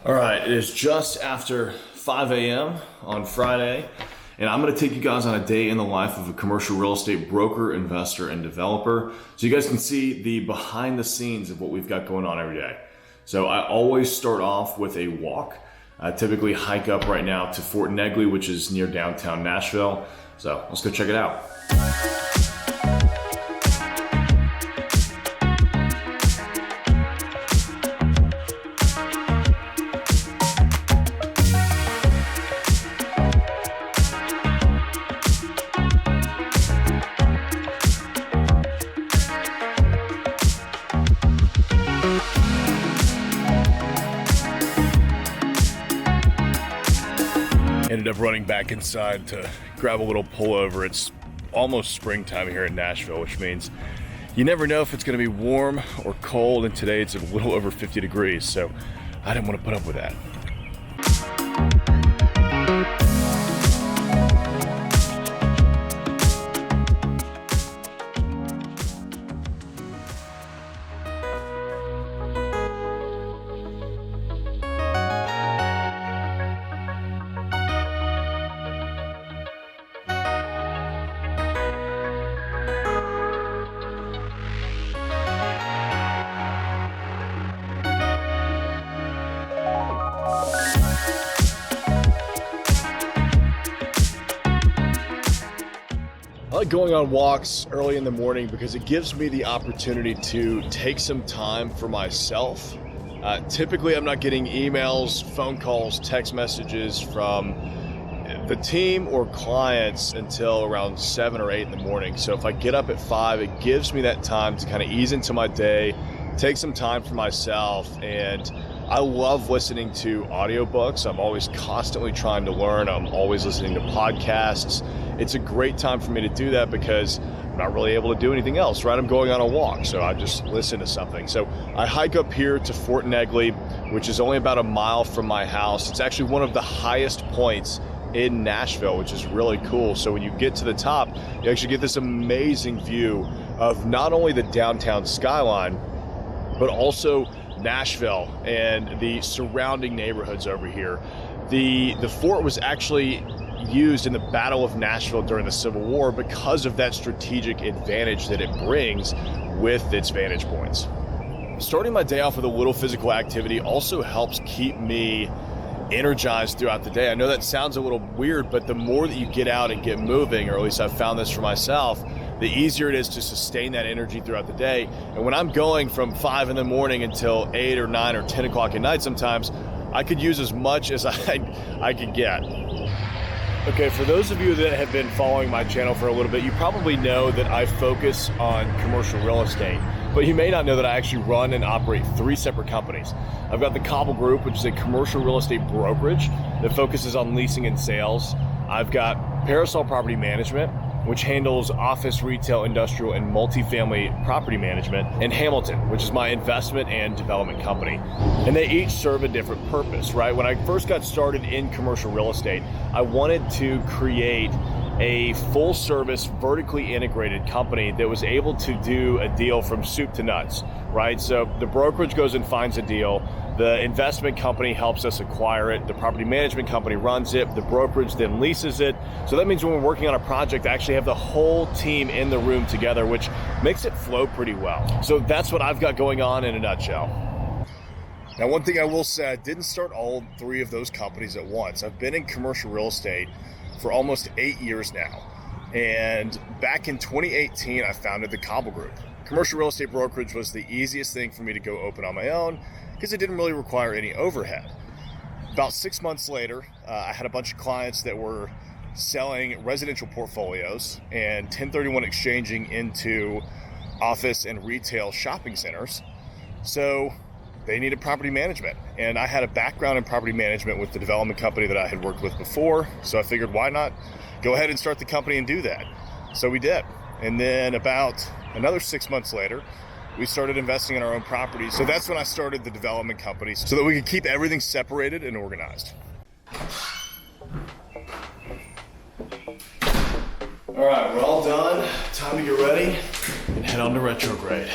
All right, it is just after 5 a.m. on Friday, and I'm gonna take you guys on a day in the life of a commercial real estate broker, investor, and developer, so you guys can see the behind the scenes of what we've got going on every day. So I always start off with a walk. I typically hike up right now to Fort Negley, which is near downtown Nashville. So let's go check it out. Ended up running back inside to grab a little pullover. It's almost springtime here in Nashville, which means you never know if it's going to be warm or cold, and today it's a little over 50 degrees, so I didn't want to put up with that. I like going on walks early in the morning because it gives me the opportunity to take some time for myself. Typically, I'm not getting emails, phone calls, text messages from the team or clients until around 7 or 8 in the morning. So if I get up at 5, it gives me that time to kind of ease into my day, take some time for myself. And I love listening to audiobooks. I'm always constantly trying to learn. I'm always listening to podcasts. It's a great time for me to do that because I'm not really able to do anything else, right? I'm going on a walk, so I just listen to something. So I hike up here to Fort Negley, which is only about a mile from my house. It's actually one of the highest points in Nashville, which is really cool. So when you get to the top, you actually get this amazing view of not only the downtown skyline, but also Nashville and the surrounding neighborhoods over here. The fort was actually used in the Battle of Nashville during the Civil War because of that strategic advantage that it brings with its vantage points. Starting my day off with a little physical activity also helps keep me energized throughout the day. I know that sounds a little weird, but the more that you get out and get moving, or at least I've found this for myself, the easier it is to sustain that energy throughout the day. And when I'm going from 5 in the morning until 8 or 9 or 10 o'clock at night sometimes, I could use as much as I could get. Okay, for those of you that have been following my channel for a little bit, you probably know that I focus on commercial real estate, but you may not know that I actually run and operate 3 separate companies. I've got the Cobble Group, which is a commercial real estate brokerage that focuses on leasing and sales. I've got Parasol Property Management, which handles office, retail, industrial, and multifamily property management, and Hamilton, which is my investment and development company. And they each serve a different purpose, right? When I first got started in commercial real estate, I wanted to create a full service, vertically integrated company that was able to do a deal from soup to nuts, right? So the brokerage goes and finds a deal. The investment company helps us acquire it. The property management company runs it. The brokerage then leases it. So that means when we're working on a project, I actually have the whole team in the room together, which makes it flow pretty well. So that's what I've got going on in a nutshell. Now, one thing I will say, I didn't start all 3 of those companies at once. I've been in commercial real estate for almost 8 years now. And back in 2018, I founded the Cobble Group. Commercial real estate brokerage was the easiest thing for me to go open on my own because it didn't really require any overhead. About 6 months later, I had a bunch of clients that were selling residential portfolios and 1031 exchanging into office and retail shopping centers. So they needed property management. And I had a background in property management with the development company that I had worked with before. So I figured, why not go ahead and start the company and do that? So we did. And then about another 6 months later, we started investing in our own properties. So that's when I started the development company so that we could keep everything separated and organized. All right, we're all done. Time to get ready and head on to retrograde.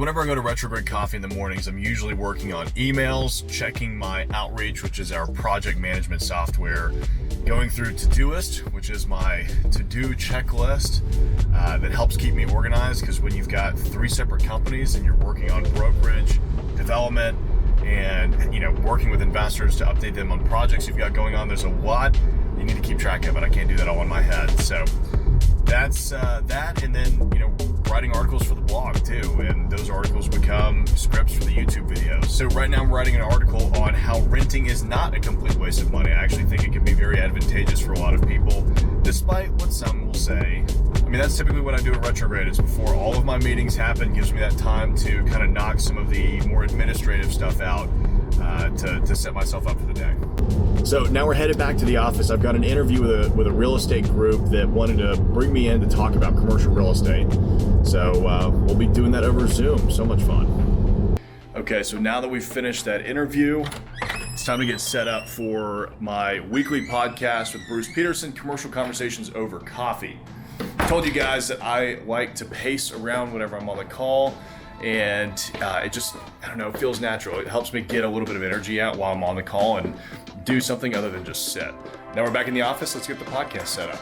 whenever I go to Retrograde Coffee in the mornings, I'm usually working on emails, checking my Outreach, which is our project management software, going through Todoist, which is my to-do checklist that helps keep me organized, because when you've got 3 separate companies and you're working on brokerage, development, and working with investors to update them on projects you've got going on, there's a lot you need to keep track of, but I can't do that all in my head. So that's that, and then writing articles for the blog too, and those articles become scripts for the YouTube videos. So right now I'm writing an article on how renting is not a complete waste of money. I actually think it can be very advantageous for a lot of people, despite what some will say. I mean, that's typically what I do at Retrograde. It's before all of my meetings happen, gives me that time to kind of knock some of the more administrative stuff out to set myself up for the day. So now we're headed back to the office. I've got an interview with a real estate group that wanted to bring me in to talk about commercial real estate. So we'll be doing that over Zoom. So much fun. Okay, so now that we've finished that interview, it's time to get set up for my weekly podcast with Bruce Peterson, Commercial Conversations Over Coffee. I told you guys that I like to pace around whenever I'm on the call, and it just, I don't know, feels natural. It helps me get a little bit of energy out while I'm on the call and do something other than just sit. Now we're back in the office. Let's get the podcast set up.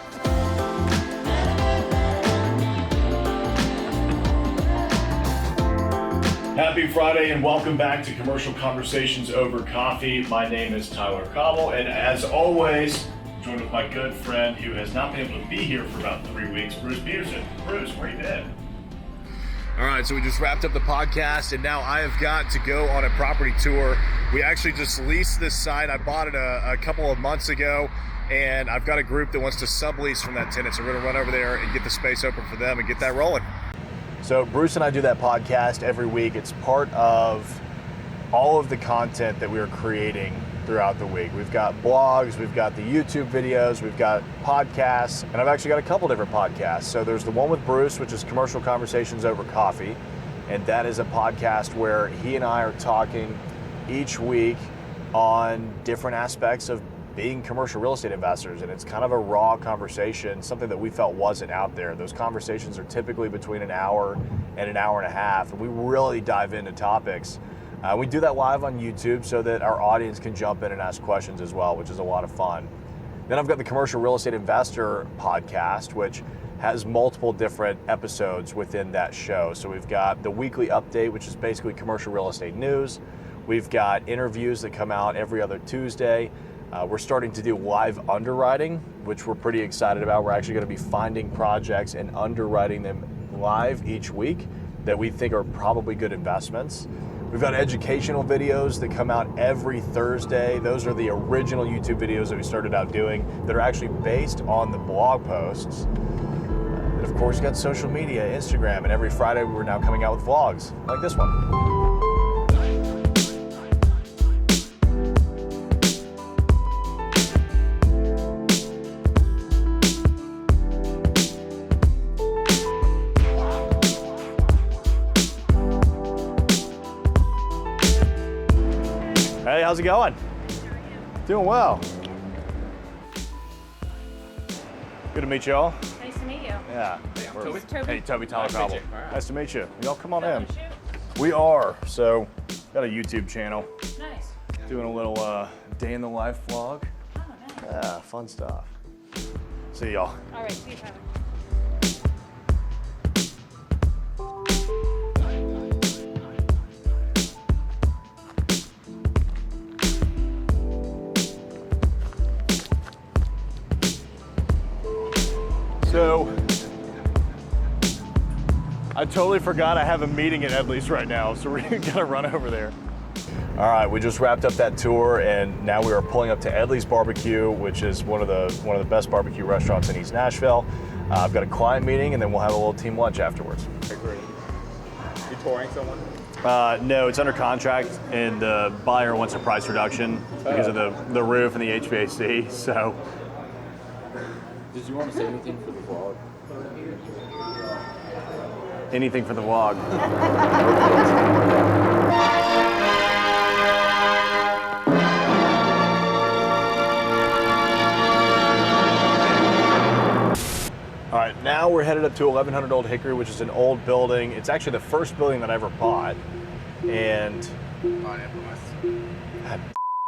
Happy Friday and welcome back to Commercial Conversations Over Coffee. My name is Tyler Cobble, and as always, I'm joined with my good friend who has not been able to be here for about 3 weeks, Bruce Peterson. Bruce, where you been? All right, so we just wrapped up the podcast, and now I have got to go on a property tour. We actually just leased this site. I bought it a couple of months ago, and I've got a group that wants to sublease from that tenant, so we're going to run over there and get the space open for them and get that rolling. So Bruce and I do that podcast every week. It's part of all of the content that we are creating throughout the week. We've got blogs, we've got the YouTube videos, we've got podcasts, and I've actually got a couple different podcasts. So there's the one with Bruce, which is Commercial Conversations Over Coffee, and that is a podcast where he and I are talking each week on different aspects of being commercial real estate investors, and it's kind of a raw conversation, something that we felt wasn't out there. Those conversations are typically between an hour and an hour and a half, and we really dive into topics. We do that live on YouTube so that our audience can jump in and ask questions as well, which is a lot of fun. Then I've got the Commercial Real Estate Investor podcast, which has multiple different episodes within that show. So we've got the weekly update, which is basically commercial real estate news. We've got interviews that come out every other Tuesday. We're starting to do live underwriting, which we're pretty excited about. We're actually going to be finding projects and underwriting them live each week that we think are probably good investments. We've got educational videos that come out every Thursday. Those are the original YouTube videos that we started out doing that are actually based on the blog posts. And of course, you've got social media, Instagram, and every Friday we're now coming out with vlogs like this one. Hey, how's it going? Doing well. Good to meet you all. Nice to meet you. Yeah. Hey, Toby. Hey, Toby, Tyler Nice to Cobble. meet you. All right. Nice to meet you. Y'all come on in. Shoot. We are. So, got a YouTube channel. Nice. Doing a little day in the life vlog. Oh, nice. Yeah, fun stuff. See y'all. All right, see you, Tyler. So, I totally forgot I have a meeting at Edley's right now, so we're gonna run over there. All right, we just wrapped up that tour, and now we are pulling up to Edley's Barbecue, which is one of the best barbecue restaurants in East Nashville. I've got a client meeting, and then we'll have a little team lunch afterwards. Okay, great. You touring someone? No, it's under contract, and the buyer wants a price reduction because of the roof and the HVAC. So. Did you want to say anything for the vlog? Anything for the vlog. All right, now now we're headed up to 1100 Old Hickory, which is an old building. It's actually the first building that I ever bought. And God,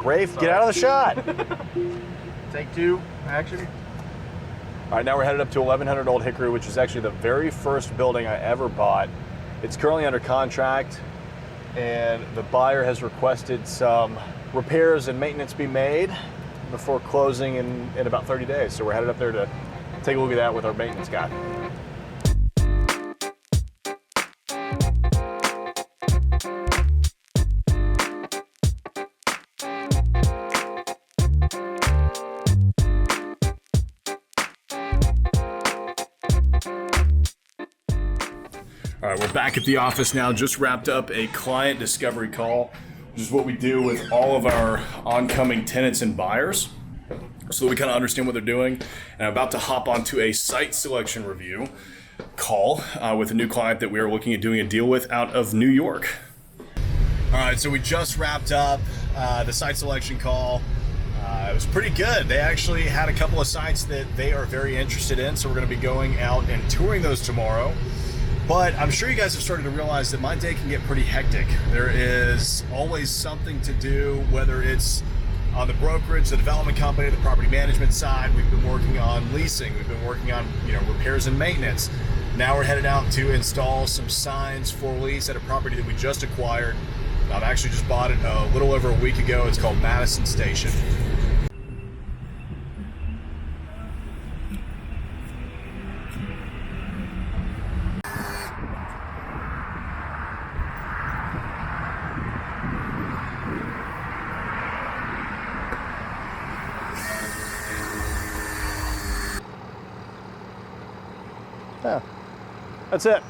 Rafe, get out of the shot. Take two, action. All right, now we're headed up to 1100 Old Hickory, which is actually the very first building I ever bought. It's currently under contract, and the buyer has requested some repairs and maintenance be made before closing in about 30 days. So we're headed up there to take a look at that with our maintenance guy. All right, we're back at the office now. Just wrapped up a client discovery call, which is what we do with all of our oncoming tenants and buyers, so that we kind of understand what they're doing. And I'm about to hop onto a site selection review call with a new client that we are looking at doing a deal with out of New York. All right, so we just wrapped up the site selection call. It was pretty good. They actually had a couple of sites that they are very interested in, so we're going to be going out and touring those tomorrow. But I'm sure you guys have started to realize that my day can get pretty hectic. There is always something to do, whether it's on the brokerage, the development company, the property management side. We've been working on leasing. We've been working on, repairs and maintenance. Now we're headed out to install some signs for lease at a property that we just acquired. I've actually just bought it a little over a week ago. It's called Madison Station. Yeah, that's it.